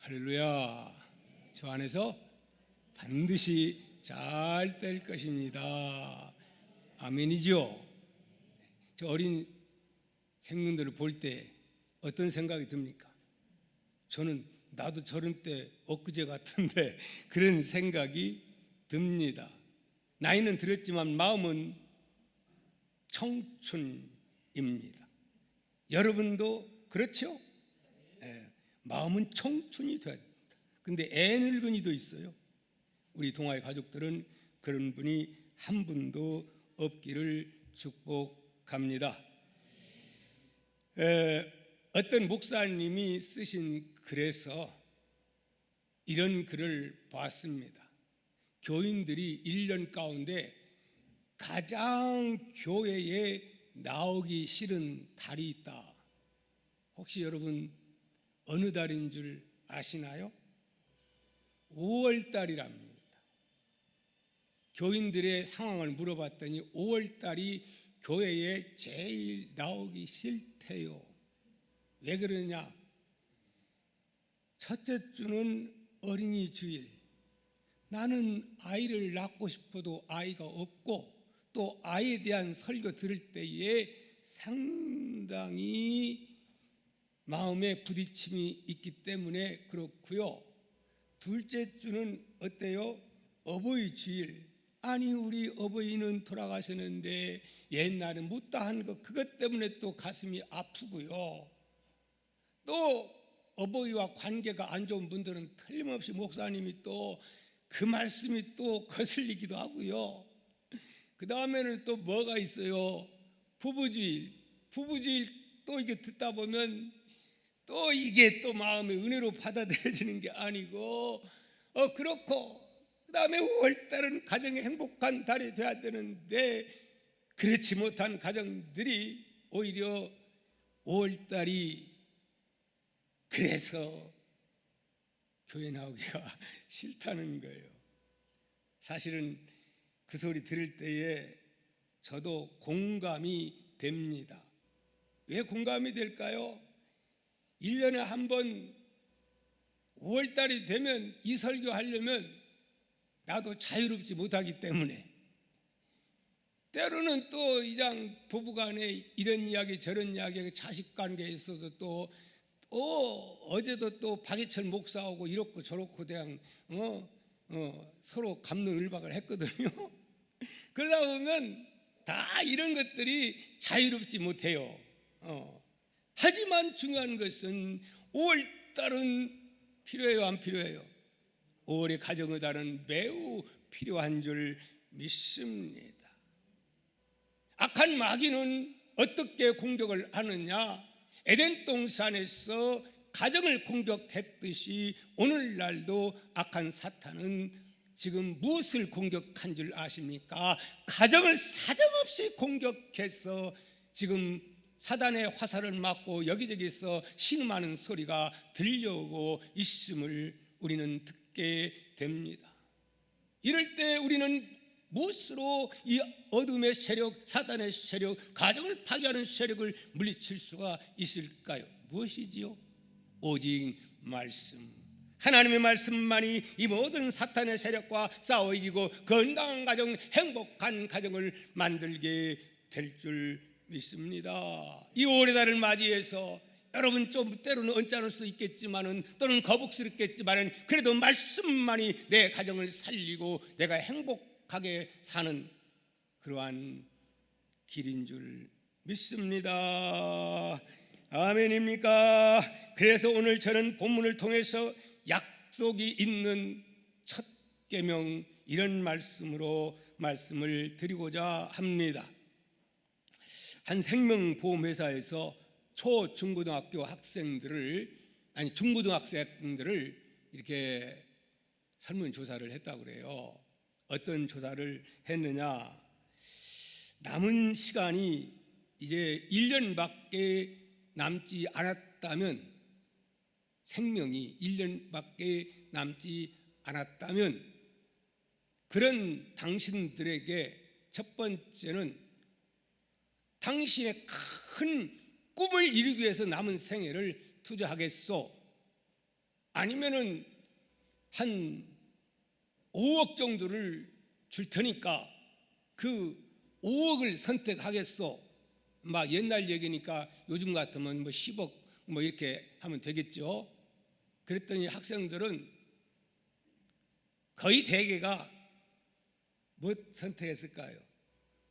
할렐루야. 주 안에서 반드시 잘 될 것입니다. 아멘이죠. 저 어린 생명들을 볼 때 어떤 생각이 듭니까? 저는 나도 저런 때 엊그제 같은데 그런 생각이 듭니다. 나이는 들었지만 마음은 청춘입니다. 여러분도 그렇죠? 마음은 청춘이 돼야 됩니다. 근데 애늙은이도 있어요. 우리 동아의 가족들은 그런 분이 한 분도 없기를 축복합니다. 어떤 목사님이 쓰신 글에서 이런 글을 봤습니다. 교인들이 1년 가운데 가장 교회에 나오기 싫은 달이 있다. 혹시 여러분 어느 달인 줄 아시나요? 5월달이랍니다. 교인들의 상황을 물어봤더니 5월달이 교회에 제일 나오기 싫대요. 왜 그러냐? 첫째 주는 어린이 주일. 나는 아이를 낳고 싶어도 아이가 없고 또 아이에 대한 설교 들을 때에 상당히 마음에 부딪힘이 있기 때문에 그렇고요. 둘째 주는 어때요? 어버이 주일. 아니 우리 어버이는 돌아가셨는데 옛날에 못다 한 거 그것 때문에 또 가슴이 아프고요. 또 어버이와 관계가 안 좋은 분들은 틀림없이 목사님이 또 그 말씀이 또 거슬리기도 하고요. 그 다음에는 또 뭐가 있어요? 부부주일. 부부주일 또 이게 듣다 보면 또 이게 또 마음의 은혜로 받아들여지는 게 아니고 그렇고 그 다음에 5월달은 가정의 행복한 달이 돼야 되는데 그렇지 못한 가정들이 오히려 5월달이 그래서 교회 나오기가 싫다는 거예요. 사실은 그 소리 들을 때에 저도 공감이 됩니다. 왜 공감이 될까요? 1년에 한 번 5월달이 되면 이 설교 하려면 나도 자유롭지 못하기 때문에 때로는 또 이장 부부간에 이런 이야기 저런 이야기 자식관계에 있어도 또 어제도 또 박예철 목사하고 이렇고 저렇고 그냥 서로 갑론을박을 했거든요. 그러다 보면 다 이런 것들이 자유롭지 못해요. 하지만 중요한 것은 5월달은 필요해요, 안 필요해요? 5월의 가정의 달은 매우 필요한 줄 믿습니다. 악한 마귀는 어떻게 공격을 하느냐? 에덴 동산에서 가정을 공격했듯이 오늘날도 악한 사탄은 지금 무엇을 공격한 줄 아십니까? 가정을 사정없이 공격해서 지금 사단의 화살을 맞고 여기저기서 신음하는 소리가 들려오고 있음을 우리는 듣게 됩니다. 이럴 때 우리는 무엇으로 이 어둠의 세력, 사단의 세력, 가정을 파괴하는 세력을 물리칠 수가 있을까요? 무엇이지요? 오직 말씀. 하나님의 말씀만이 이 모든 사탄의 세력과 싸워 이기고 건강한 가정, 행복한 가정을 만들게 될 줄 믿습니다. 이 올해달을 맞이해서 여러분 좀 때로는 언짢을 수 있겠지만은 또는 거북스럽겠지만은 그래도 말씀만이 내 가정을 살리고 내가 행복하게 사는 그러한 길인 줄 믿습니다. 아멘입니까? 그래서 오늘 저는 본문을 통해서 약속이 있는 첫 계명 이런 말씀으로 말씀을 드리고자 합니다. 한 생명보험회사에서 중고등학교 학생들을 중고등학생들을 이렇게 설문조사를 했다고 그래요. 어떤 조사를 했느냐? 남은 시간이 이제 1년밖에 남지 않았다면, 생명이 1년밖에 남지 않았다면 그런 당신들에게 첫 번째는 당신의 큰 꿈을 이루기 위해서 남은 생애를 투자하겠소? 아니면은 한 5억 정도를 줄 테니까 그 5억을 선택하겠소. 막 옛날 얘기니까 요즘 같으면 뭐 10억 뭐 이렇게 하면 되겠죠. 그랬더니 학생들은 거의 대개가 뭐 선택했을까요?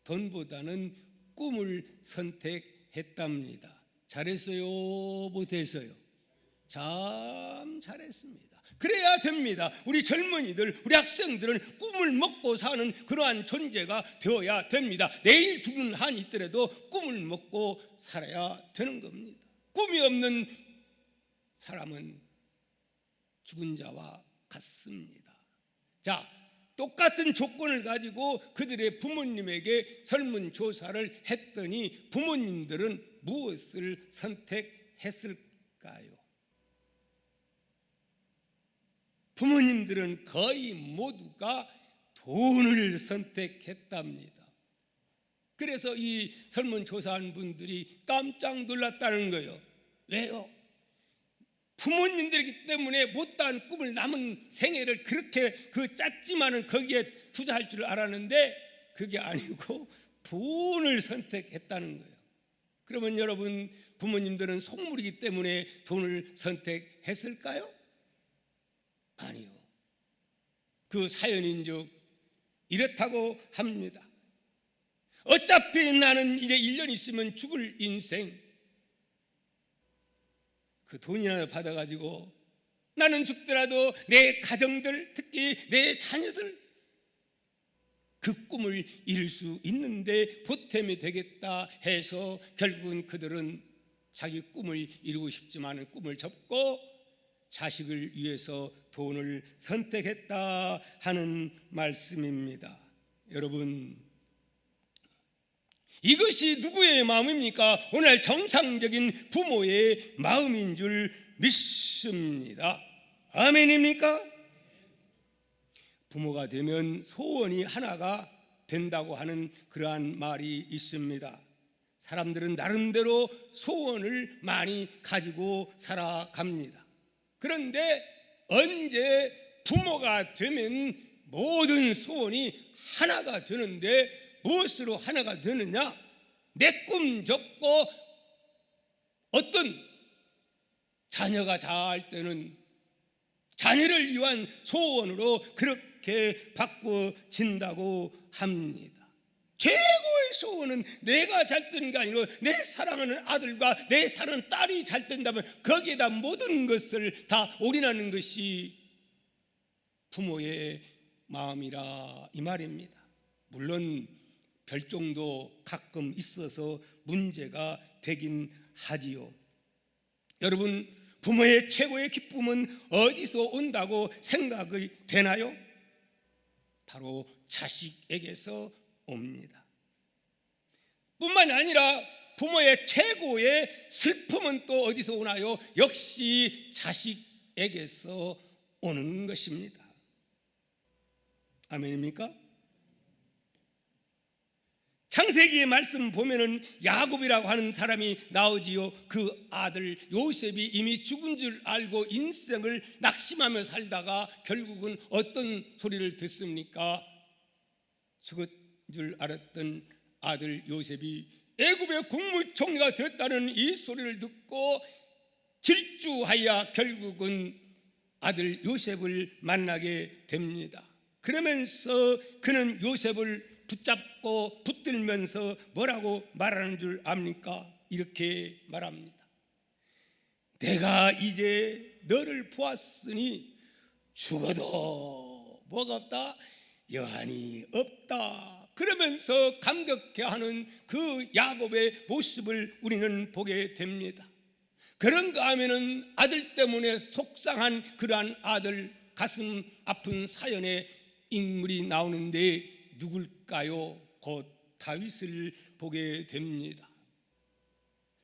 돈보다는 꿈을 선택했답니다. 잘했어요? 못했어요? 참 잘했습니다. 그래야 됩니다. 우리 젊은이들, 우리 학생들은 꿈을 먹고 사는 그러한 존재가 되어야 됩니다. 내일 죽는 한이 있더라도 꿈을 먹고 살아야 되는 겁니다. 꿈이 없는 사람은 죽은 자와 같습니다. 자, 똑같은 조건을 가지고 그들의 부모님에게 설문조사를 했더니 부모님들은 무엇을 선택했을까요? 부모님들은 거의 모두가 돈을 선택했답니다. 그래서 이 설문조사한 분들이 깜짝 놀랐다는 거예요. 왜요? 부모님들이기 때문에 못다한 꿈을 남은 생애를 그렇게 그 짧지만은 거기에 투자할 줄 알았는데 그게 아니고 돈을 선택했다는 거예요. 그러면 여러분, 부모님들은 속물이기 때문에 돈을 선택했을까요? 아니요. 그 사연인즉 이렇다고 합니다. 어차피 나는 이제 1년 있으면 죽을 인생, 그 돈이나 받아가지고 나는 죽더라도 내 가정들, 특히 내 자녀들 그 꿈을 이룰 수 있는데 보탬이 되겠다 해서 결국은 그들은 자기 꿈을 이루고 싶지만 꿈을 접고 자식을 위해서 돈을 선택했다 하는 말씀입니다. 여러분, 이것이 누구의 마음입니까? 오늘 정상적인 부모의 마음인 줄 믿습니다. 아멘입니까? 부모가 되면 소원이 하나가 된다고 하는 그러한 말이 있습니다. 사람들은 나름대로 소원을 많이 가지고 살아갑니다. 그런데 언제 부모가 되면 모든 소원이 하나가 되는데 무엇으로 하나가 되느냐? 내 꿈 접고 어떤 자녀가 자랄 때는 자녀를 위한 소원으로 그렇게 바꿔진다고 합니다. 최고의 소원은 내가 잘 되는 게 아니고 내 사랑하는 아들과 내 사랑하는 딸이 잘 된다면 거기에다 모든 것을 다 올인하는 것이 부모의 마음이라 이 말입니다. 물론 별종도 가끔 있어서 문제가 되긴 하지요. 여러분, 부모의 최고의 기쁨은 어디서 온다고 생각이 되나요? 바로 자식에게서 옵니다. 뿐만 아니라 부모의 최고의 슬픔은 또 어디서 오나요? 역시 자식에게서 오는 것입니다. 아멘입니까? 창세기의 말씀 보면은 야곱이라고 하는 사람이 나오지요. 그 아들 요셉이 이미 죽은 줄 알고 인생을 낙심하며 살다가 결국은 어떤 소리를 듣습니까? 죽은 줄 알았던 아들 요셉이 애굽의 국무총리가 됐다는 이 소리를 듣고 질주하여 결국은 아들 요셉을 만나게 됩니다. 그러면서 그는 요셉을 붙잡고 붙들면서 뭐라고 말하는 줄 압니까? 이렇게 말합니다. 내가 이제 너를 보았으니 죽어도 뭐가 없다? 여한이 없다. 그러면서 감격해하는 그 야곱의 모습을 우리는 보게 됩니다. 그런가 하면은 아들 때문에 속상한 그러한 아들 가슴 아픈 사연의 인물이 나오는데 누굴까요? 곧 다윗을 보게 됩니다.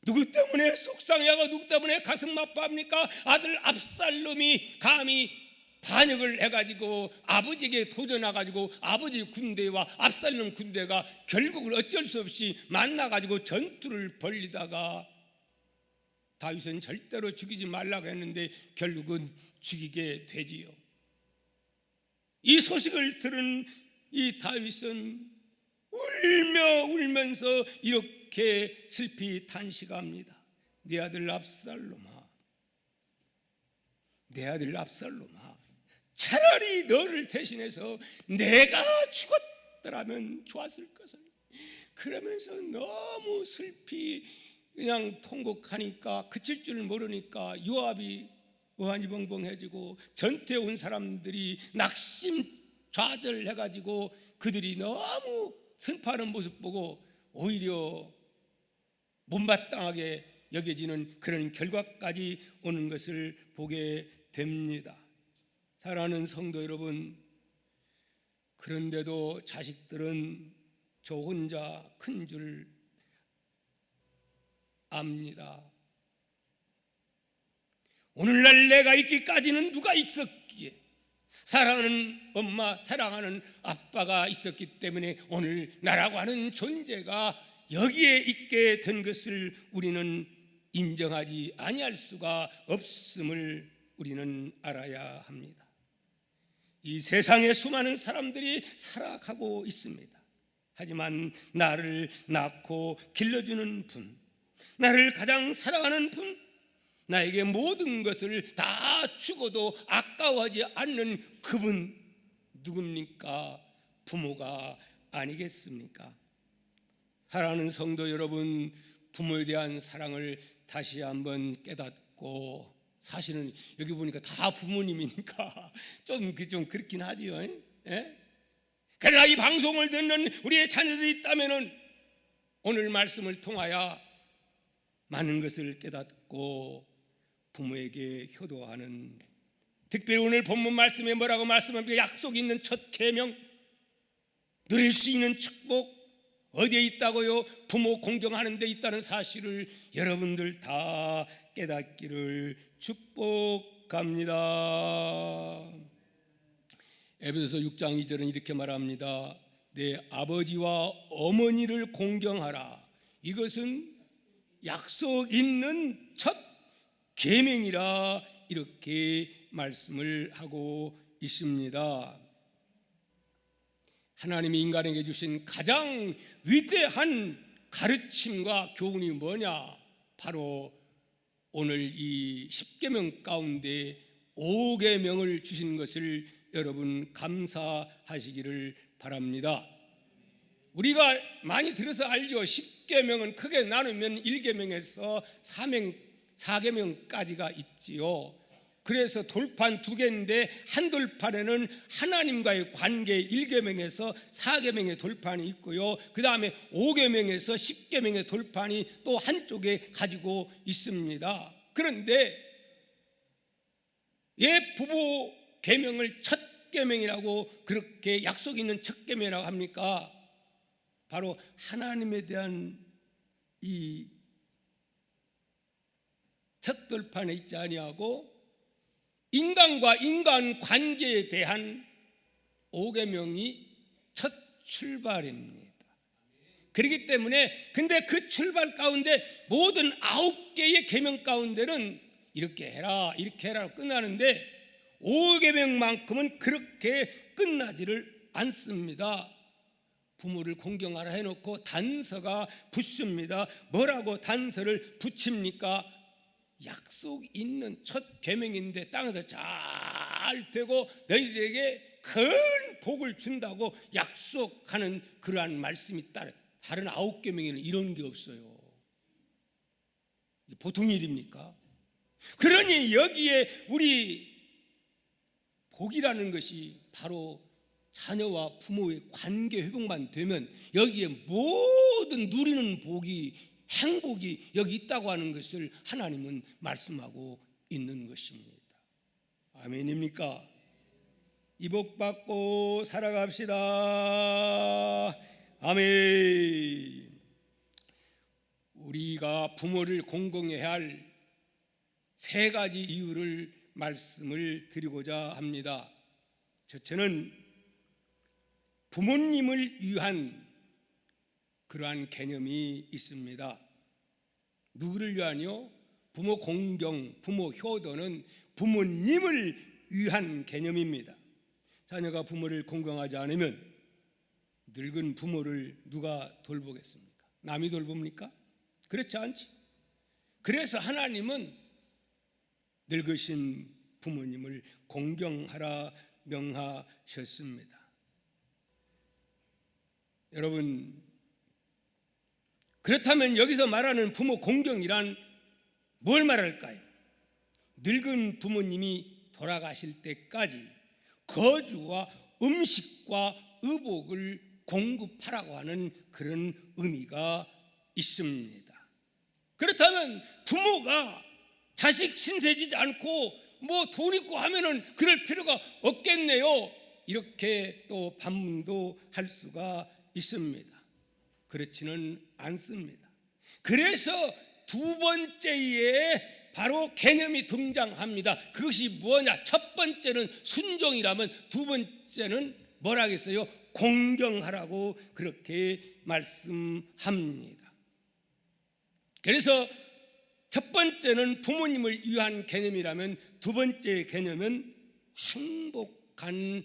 누구 때문에 속상해하고 누구 때문에 가슴 아파합니까? 아들 압살롬이 감히 반역을 해가지고 아버지에게 도전해가지고 아버지 군대와 압살롬 군대가 결국은 어쩔 수 없이 만나가지고 전투를 벌이다가 다윗은 절대로 죽이지 말라고 했는데 결국은 죽이게 되지요. 이 소식을 들은 이 다윗은 울면서 이렇게 슬피 탄식합니다. 내 아들 압살롬아, 내 아들 압살롬아, 차라리 너를 대신해서 내가 죽었더라면 좋았을 것을. 그러면서 너무 슬피 그냥 통곡하니까 그칠 줄 모르니까 요압이 어안이벙벙해지고 전투에 온 사람들이 낙심좌절해가지고 그들이 너무 슬퍼하는 모습 보고 오히려 못마땅하게 여겨지는 그런 결과까지 오는 것을 보게 됩니다. 사랑하는 성도 여러분, 그런데도 자식들은 저 혼자 큰 줄 압니다. 오늘날 내가 있기까지는 누가 있었기에, 사랑하는 엄마, 사랑하는 아빠가 있었기 때문에 오늘 나라고 하는 존재가 여기에 있게 된 것을 우리는 인정하지 아니할 수가 없음을 우리는 알아야 합니다. 이 세상에 수많은 사람들이 살아가고 있습니다. 하지만 나를 낳고 길러주는 분, 나를 가장 사랑하는 분, 나에게 모든 것을 다 주고도 아까워하지 않는 그분 누굽니까? 부모가 아니겠습니까? 사랑하는 성도 여러분, 부모에 대한 사랑을 다시 한번 깨닫고, 사실은 여기 보니까 다 부모님이니까 좀 그렇긴 하지요. 예? 그러나 이 방송을 듣는 우리의 자녀들이 있다면 오늘 말씀을 통하여 많은 것을 깨닫고 부모에게 효도하는, 특별히 오늘 본문 말씀에 뭐라고 말씀합니까? 약속 있는 첫 계명, 누릴 수 있는 축복 어디에 있다고요? 부모 공경하는 데 있다는 사실을 여러분들 다 깨닫기를 축복합니다. 에베소서 6장 2절은 이렇게 말합니다. 내 아버지와 어머니를 공경하라. 이것은 약속 있는 첫 계명이라 이렇게 말씀을 하고 있습니다. 하나님이 인간에게 주신 가장 위대한 가르침과 교훈이 뭐냐? 바로 오늘 이 10계명 가운데 5계명을 주신 것을 여러분 감사하시기를 바랍니다. 우리가 많이 들어서 알죠. 10계명은 크게 나누면 1계명에서 4계명까지가 있지요. 그래서 돌판 2개인데 한 돌판에는 하나님과의 관계 1계명에서 4계명의 돌판이 있고요. 그 다음에 5계명에서 10계명의 돌판이 또 한쪽에 가지고 있습니다. 그런데 왜 부부 계명을 첫 계명이라고 그렇게 약속 있는 첫 계명이라고 합니까? 바로 하나님에 대한 이 첫 돌판에 있지 아니하고 인간과 인간 관계에 대한 5계명이 첫 출발입니다. 그렇기 때문에 근데 그 출발 가운데 모든 9개의 계명 가운데는 이렇게 해라 이렇게 해라 끝나는데 5계명만큼은 그렇게 끝나지를 않습니다. 부모를 공경하라 해놓고 단서가 붙습니다. 뭐라고 단서를 붙입니까? 약속 있는 첫 계명인데 땅에서 잘 되고 너희들에게 큰 복을 준다고 약속하는 그러한 말씀이 따라 다른 9계명에는 이런 게 없어요. 보통 일입니까? 그러니 여기에 우리 복이라는 것이 바로 자녀와 부모의 관계 회복만 되면 여기에 모든 누리는 복이 행복이 여기 있다고 하는 것을 하나님은 말씀하고 있는 것입니다. 아멘입니까? 이 복 받고 살아갑시다. 아멘. 우리가 부모를 공경해야 할 3가지 이유를 말씀을 드리고자 합니다. 첫째는 부모님을 위한 그러한 개념이 있습니다. 누구를 위하여? 부모 공경, 부모 효도는 부모님을 위한 개념입니다. 자녀가 부모를 공경하지 않으면 늙은 부모를 누가 돌보겠습니까? 남이 돌봅니까? 그렇지 않지. 그래서 하나님은 늙으신 부모님을 공경하라 명하셨습니다. 여러분, 그렇다면 여기서 말하는 부모 공경이란 뭘 말할까요? 늙은 부모님이 돌아가실 때까지 거주와 음식과 의복을 공급하라고 하는 그런 의미가 있습니다. 그렇다면 부모가 자식 신세지지 않고 뭐 돈 있고 하면은 그럴 필요가 없겠네요. 이렇게 또 반문도 할 수가 있습니다. 그렇지는 않습니다. 그래서 두 번째에 바로 개념이 등장합니다. 그것이 뭐냐? 첫 번째는 순종이라면 두 번째는 뭐라 하겠어요? 공경하라고 그렇게 말씀합니다. 그래서 첫 번째는 부모님을 위한 개념이라면 두 번째 개념은 행복한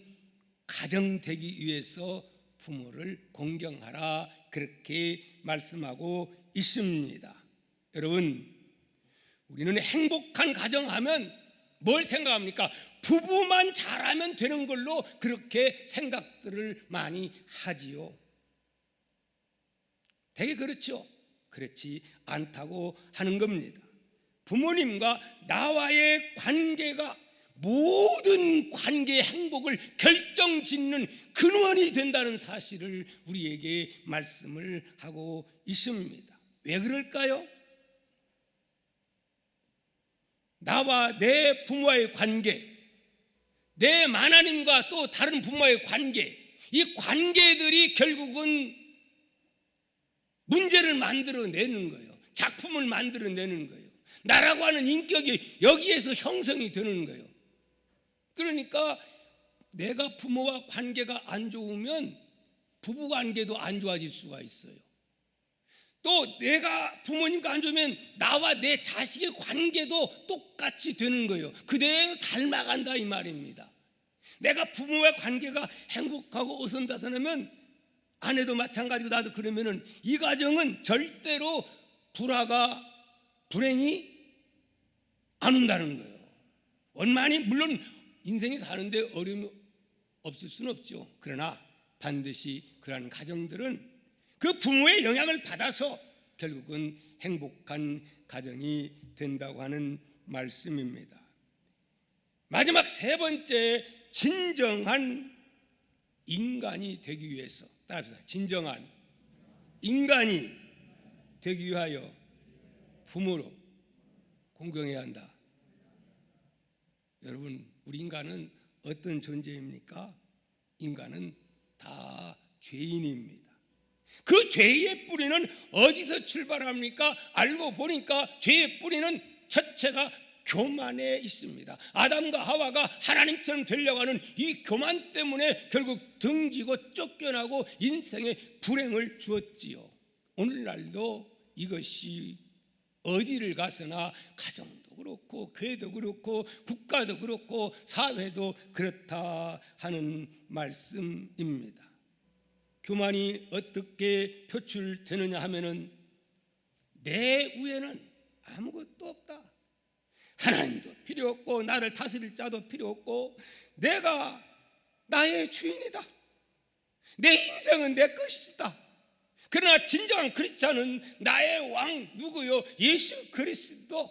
가정 되기 위해서 부모를 공경하라 그렇게 말씀하고 있습니다. 여러분, 우리는 행복한 가정하면 뭘 생각합니까? 부부만 잘하면 되는 걸로 그렇게 생각들을 많이 하지요. 되게 그렇죠? 그렇지 않다고 하는 겁니다. 부모님과 나와의 관계가 모든 관계의 행복을 결정짓는 근원이 된다는 사실을 우리에게 말씀을 하고 있습니다. 왜 그럴까요? 나와 내 부모와의 관계, 내 하나님과 또 다른 부모와의 관계, 이 관계들이 결국은 문제를 만들어내는 거예요. 작품을 만들어내는 거예요. 나라고 하는 인격이 여기에서 형성이 되는 거예요. 그러니까 내가 부모와 관계가 안 좋으면 부부관계도 안 좋아질 수가 있어요. 또 내가 부모님과 안 좋으면 나와 내 자식의 관계도 똑같이 되는 거예요. 그대로 닮아간다 이 말입니다. 내가 부모와 관계가 행복하고 어선다선하면 아내도 마찬가지고 나도 그러면은 이 가정은 절대로 불행이 안 온다는 거예요. 원만히 물론 인생이 사는데 어려움이 없을 수는 없죠. 그러나 반드시 그러한 가정들은 그 부모의 영향을 받아서 결국은 행복한 가정이 된다고 하는 말씀입니다. 마지막 세 번째, 진정한 인간이 되기 위해서, 따라합시다. 진정한 인간이 되기 위하여 부모로 공경해야 한다. 여러분, 우리 인간은 어떤 존재입니까? 인간은 다 죄인입니다. 그 죄의 뿌리는 어디서 출발합니까? 알고 보니까 죄의 뿌리는 첫째가 교만에 있습니다. 아담과 하와가 하나님처럼 되려고 하는 이 교만 때문에 결국 등지고 쫓겨나고 인생의 불행을 주었지요. 오늘날도 이것이 어디를 가서나 가정도 그렇고 교회도 그렇고 국가도 그렇고 사회도 그렇다 하는 말씀입니다. 교만이 어떻게 표출되느냐 하면은 내 위에는 아무것도 없다. 하나님도 필요 없고 나를 다스릴 자도 필요 없고 내가 나의 주인이다. 내 인생은 내 것이다. 그러나 진정한 크리스찬은 나의 왕 누구요? 예수 그리스도.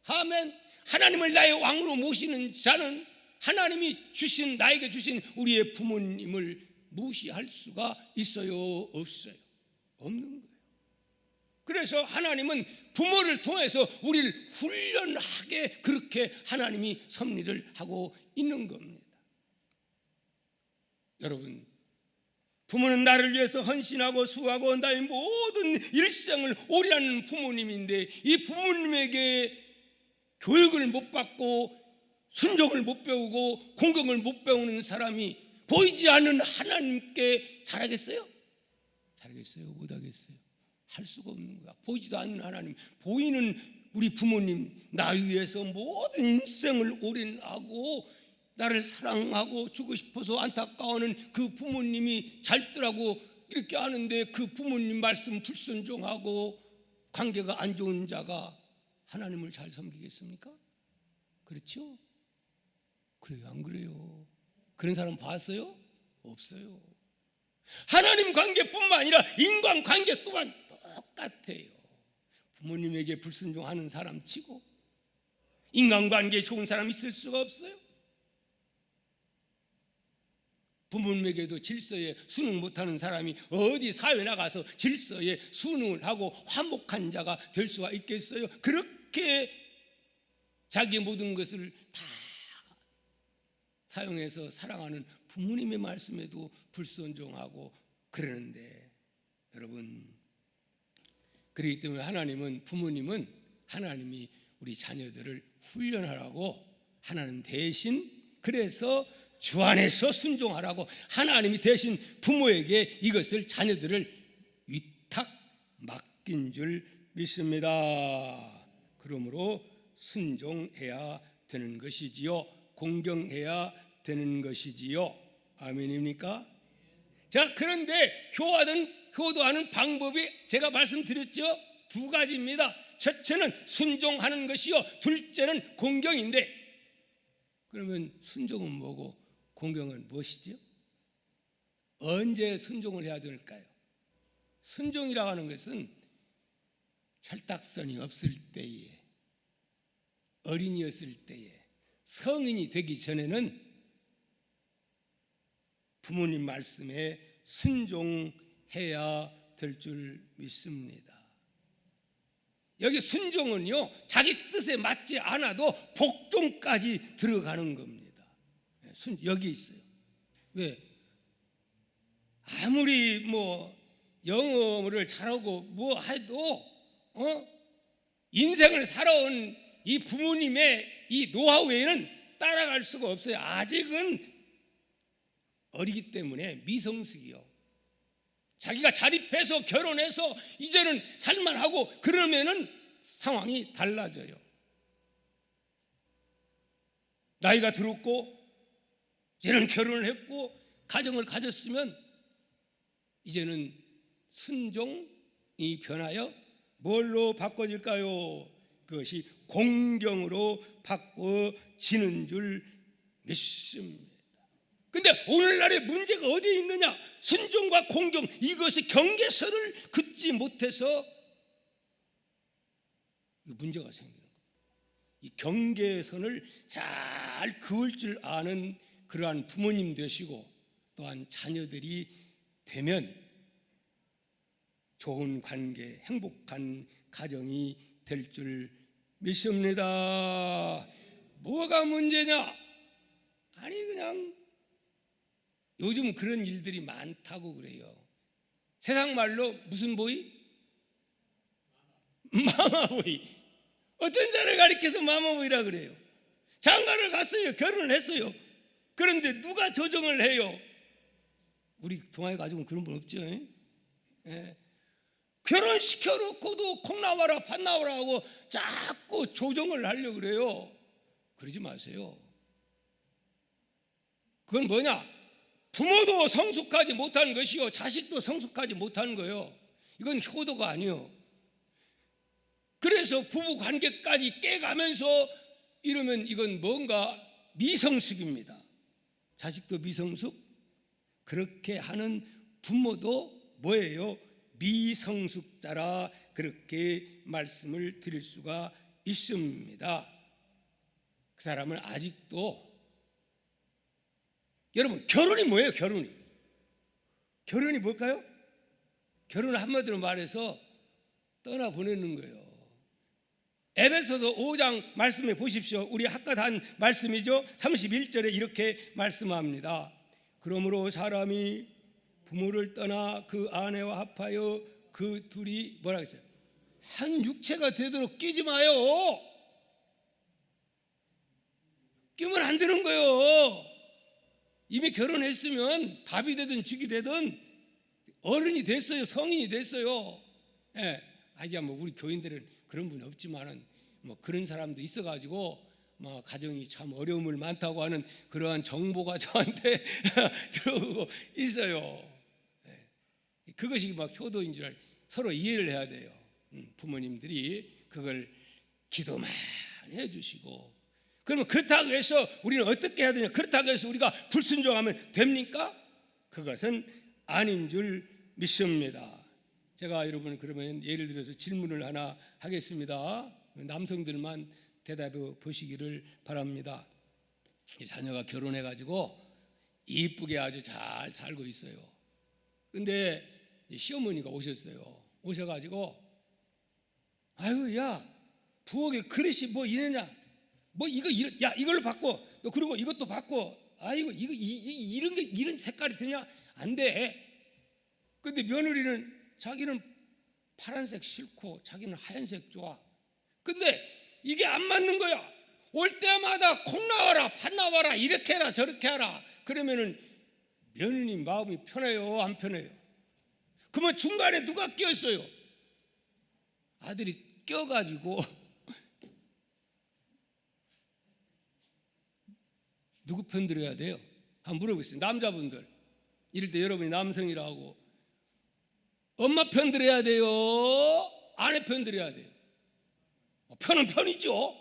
아멘. 하나님을 나의 왕으로 모시는 자는 하나님이 주신 나에게 주신 우리의 부모님을 무시할 수가 있어요? 없어요? 없는 거예요. 그래서 하나님은 부모를 통해서 우리를 훈련하게 그렇게 하나님이 섭리를 하고 있는 겁니다. 여러분, 부모는 나를 위해서 헌신하고 수고하고 나의 모든 일생을 오래하는 부모님인데 이 부모님에게 교육을 못 받고 순종을 못 배우고 공경을 못 배우는 사람이 보이지 않는 하나님께 잘하겠어요? 잘하겠어요? 못하겠어요? 할 수가 없는 거야. 보이지도 않는 하나님, 보이는 우리 부모님 나 위해서 모든 인생을 올인하고 나를 사랑하고 주고 싶어서 안타까워하는 그 부모님이 잘더라고 이렇게 하는데 그 부모님 말씀 불순종하고 관계가 안 좋은 자가 하나님을 잘 섬기겠습니까? 그렇죠? 그래요, 안 그래요? 그런 사람 봤어요? 없어요. 하나님 관계뿐만 아니라 인간 관계 또한 똑같아요. 부모님에게 불순종하는 사람 치고 인간관계에 좋은 사람 있을 수가 없어요. 부모님에게도 질서에 순응 못하는 사람이 어디 사회 나가서 질서에 순응을 하고 화목한 자가 될 수가 있겠어요? 그렇게 자기 모든 것을 다 사용해서 사랑하는 부모님의 말씀에도 불순종하고 그러는데, 여러분, 그렇기 때문에 부모님은 하나님이 우리 자녀들을 훈련하라고, 하나님 대신 그래서 주 안에서 순종하라고 하나님이 대신 부모에게 이것을 자녀들을 위탁 맡긴 줄 믿습니다. 그러므로 순종해야 되는 것이지요. 공경해야 되는 것이지요. 아멘입니까? 자, 그런데 효도하는 방법이 제가 말씀드렸죠. 두 가지입니다. 첫째는 순종하는 것이요, 둘째는 공경인데, 그러면 순종은 뭐고 공경은 무엇이죠? 언제 순종을 해야 될까요? 순종이라고 하는 것은 철딱선이 없을 때에, 어린이였을 때에, 성인이 되기 전에는 부모님 말씀에 순종해야 될 줄 믿습니다. 여기 순종은요, 자기 뜻에 맞지 않아도 복종까지 들어가는 겁니다. 여기 있어요. 왜? 아무리 영어를 잘하고 해도 인생을 살아온 이 부모님의 이 노하우에는 따라갈 수가 없어요. 아직은 어리기 때문에 미성숙이요. 자기가 자립해서 결혼해서 이제는 살만하고 그러면은 상황이 달라져요. 나이가 들었고 이제는 결혼을 했고 가정을 가졌으면 이제는 순종이 변하여 뭘로 바꿔질까요? 그것이 공경으로 바꿔지는 줄 믿습니다. 근데 오늘날의 문제가 어디에 있느냐? 순종과 공경, 이것이 경계선을 긋지 못해서 문제가 생기는 겁니다. 이 경계선을 잘 그을 줄 아는 그러한 부모님 되시고 또한 자녀들이 되면 좋은 관계, 행복한 가정이 될 줄 믿습니다. 뭐가 문제냐? 아니 그냥 요즘 그런 일들이 많다고 그래요. 세상 말로 무슨 보이? 마마보이. 어떤 자를 가리켜서 마마보이라 그래요. 장가를 갔어요. 결혼을 했어요. 그런데 누가 조정을 해요? 우리 동아에 가지고는 그런 분 없죠. 예. 결혼시켜놓고도 콩 나와라 팥 나와라 하고 자꾸 조정을 하려고 그래요. 그러지 마세요. 그건 뭐냐? 부모도 성숙하지 못하는 것이요, 자식도 성숙하지 못하는 거예요. 이건 효도가 아니에요. 그래서 부부 관계까지 깨가면서 이러면 이건 뭔가 미성숙입니다. 자식도 미성숙? 그렇게 하는 부모도 뭐예요? 미성숙자라 그렇게 말씀을 드릴 수가 있습니다. 그 사람은 아직도, 여러분, 결혼이 뭐예요? 결혼이 뭘까요? 결혼을 한마디로 말해서 떠나보내는 거예요. 에베소서 5장 말씀해 보십시오. 우리 아까 한 말씀이죠. 31절에 이렇게 말씀합니다. 그러므로 사람이 부모를 떠나 그 아내와 합하여 그 둘이 뭐라 했어요? 한 육체가 되도록 끼지 마요. 끼면 안 되는 거예요. 이미 결혼했으면 밥이 되든 죽이 되든 어른이 됐어요. 성인이 됐어요. 예. 우리 교인들은 그런 분 없지만은 뭐 그런 사람도 있어가지고 뭐 가정이 참 어려움을 많다고 하는 그러한 정보가 저한테 들어오고 있어요. 그것이 막 효도인 줄 서로 이해를 해야 돼요. 부모님들이 그걸 기도 많이 해주시고, 그러면 그렇다고 해서 우리는 어떻게 해야 되냐? 그렇다고 해서 우리가 불순종하면 됩니까? 그것은 아닌 줄 믿습니다. 제가 여러분 그러면 예를 들어서 질문을 하나 하겠습니다. 남성들만 대답해 보시기를 바랍니다. 자녀가 결혼해가지고 이쁘게 아주 잘 살고 있어요. 근데 시어머니가 오셨어요. 오셔가지고 아유 야 부엌에 그릇이 뭐 이러냐, 뭐 야 이걸로 바꿔, 너 그리고 이것도 바꿔, 아이고 이거 이런 게 이런 색깔이 되냐, 안 돼. 근데 며느리는 자기는 파란색 싫고 자기는 하얀색 좋아. 근데 이게 안 맞는 거야. 올 때마다 콩 나와라 팥 나와라 이렇게 해라 저렇게 하라. 그러면은 며느님 마음이 편해요 안 편해요? 그러면 중간에 누가 껴있어요? 아들이 껴가지고 누구 편 들어야 돼요? 한번 물어보겠습니다. 남자분들 이럴 때 여러분이 남성이라고 엄마 편 들어야 돼요? 아내 편 들어야 돼요? 편은 편이죠.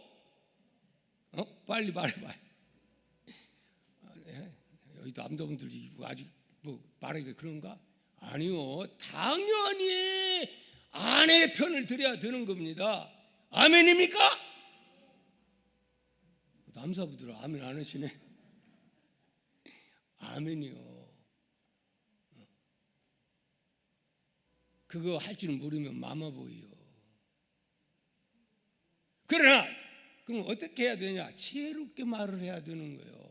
빨리 말해봐요. 여기 남자분들이 아직 뭐 말하기가 그런가? 아니요, 당연히 아내의 편을 들어야 되는 겁니다. 아멘입니까? 남자분들은 아멘 안 하시네. 아멘이요. 그거 할 줄 모르면 마마보이요. 그러나 그럼 어떻게 해야 되냐? 지혜롭게 말을 해야 되는 거예요.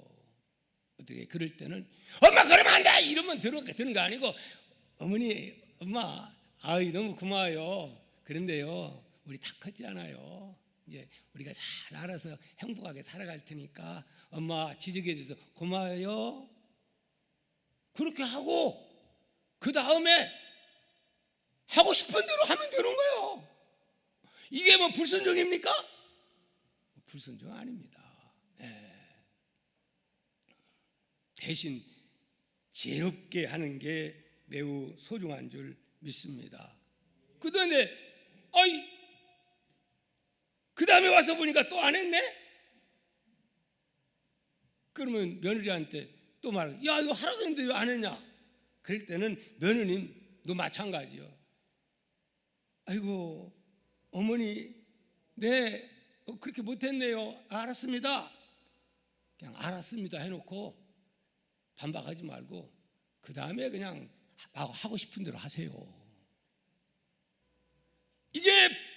어떻게? 그럴 때는 엄마 그러면 안 돼! 이러면 되는 거 아니고 어머니 엄마 아이 너무 고마워요. 그런데요 우리 다 컸잖아요. 이제 우리가 잘 알아서 행복하게 살아갈 테니까 엄마 지적해 줘서 고마워요. 그렇게 하고 그 다음에 하고 싶은 대로 하면 되는 거예요. 이게 뭐 불순종입니까? 불순종 아닙니다. 대신 지혜롭게 하는 게 매우 소중한 줄 믿습니다. 그런데 그 다음에 와서 보니까 또 안 했네? 그러면 며느리한테 또 말해, 야 이거 하라고 했는데 왜 안 했냐? 그럴 때는 며느님도 마찬가지요. 아이고 어머니 네 그렇게 못했네요. 알았습니다. 그냥 알았습니다 해놓고 반박하지 말고 그 다음에 그냥 하고 싶은 대로 하세요. 이게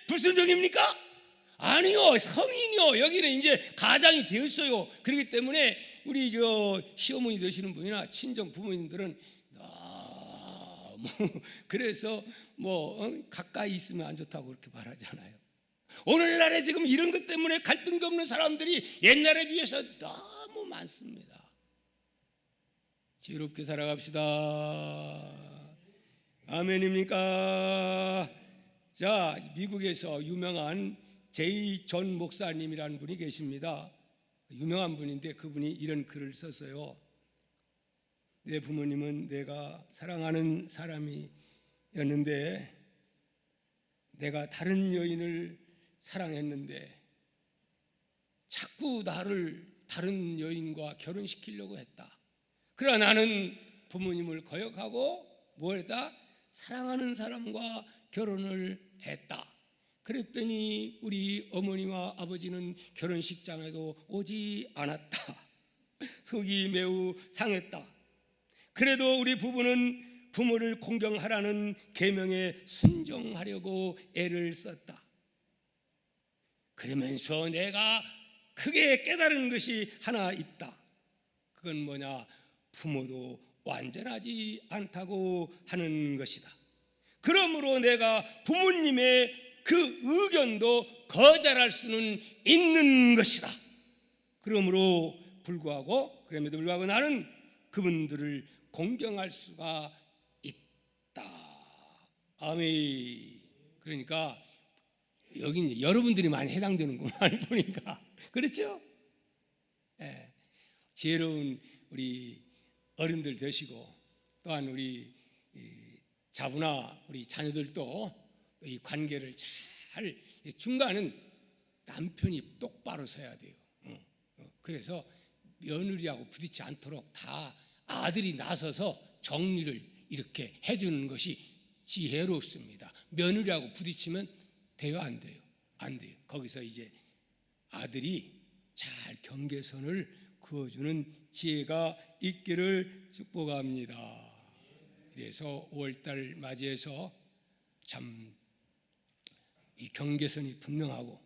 불순종입니까? 아니요, 성인이요. 여기는 이제 가장이 되었어요. 그렇기 때문에 우리 시어머니 되시는 분이나 친정 부모님들은 너무 그래서 가까이 있으면 안 좋다고 그렇게 말하잖아요. 오늘날에 지금 이런 것 때문에 갈등이 없는 사람들이 옛날에 비해서 너무 많습니다. 지혜롭게 살아갑시다. 아멘입니까? 자, 미국에서 유명한 제이 존 목사님이라는 분이 계십니다. 유명한 분인데 그분이 이런 글을 썼어요. 내 부모님은 내가 사랑하는 사람이었는데 내가 다른 여인을 사랑했는데 자꾸 나를 다른 여인과 결혼시키려고 했다. 그러나 나는 부모님을 거역하고 뭘 했다? 사랑하는 사람과 결혼을 했다. 그랬더니 우리 어머니와 아버지는 결혼식장에도 오지 않았다. 속이 매우 상했다. 그래도 우리 부부는 부모를 공경하라는 계명에 순종하려고 애를 썼다. 그러면서 내가 크게 깨달은 것이 하나 있다. 그건 뭐냐? 부모도 완전하지 않다고 하는 것이다. 그러므로 내가 부모님의 그 의견도 거절할 수는 있는 것이다. 그러므로 불구하고 그럼에도 불구하고 나는 그분들을 공경할 수가 있다. 아멘. 그러니까 여기 이제 여러분들이 많이 해당되는구만 보니까. 그렇죠? 예. 지혜로운 우리 어른들 되시고, 또한 우리 자부나 우리 자녀들도 이 관계를 잘, 중간은 남편이 똑바로 서야 돼요. 그래서 며느리하고 부딪히지 않도록 다 아들이 나서서 정리를 이렇게 해주는 것이 지혜롭습니다. 며느리하고 부딪히면 돼요, 안 돼요? 안 돼요. 거기서 이제 아들이 잘 경계선을 그어주는 지혜가 있기를 축복합니다. 그래서 5월달 맞이해서 참 이 경계선이 분명하고,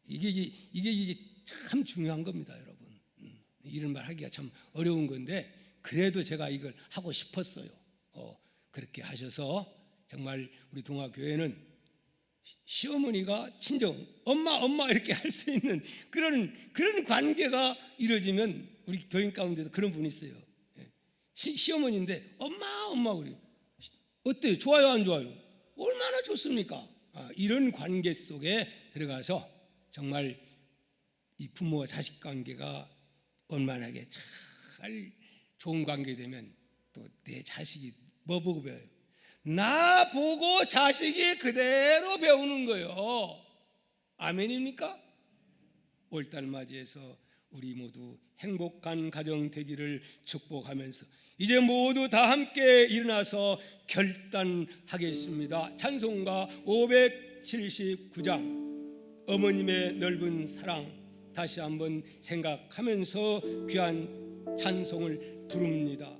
이게 참 중요한 겁니다, 여러분. 이런 말 하기가 참 어려운 건데, 그래도 제가 이걸 하고 싶었어요. 그렇게 하셔서 정말 우리 동아교회는 시어머니가 친정 엄마 이렇게 할 수 있는 그런 관계가 이루어지면, 우리 교인 가운데도 그런 분이 있어요. 시어머니인데 엄마 그래요. 어때요? 좋아요, 안 좋아요? 얼마나 좋습니까? 이런 관계 속에 들어가서 정말 이 부모와 자식 관계가 원만하게 잘 좋은 관계 되면, 또 내 자식이 뭐 보고 배워요? 나 보고 자식이 그대로 배우는 거예요. 아멘입니까? 올달 맞이해서 우리 모두 행복한 가정 되기를 축복하면서 이제 모두 다 함께 일어나서 결단하겠습니다. 찬송가 579장 어머님의 넓은 사랑 다시 한번 생각하면서 귀한 찬송을 부릅니다.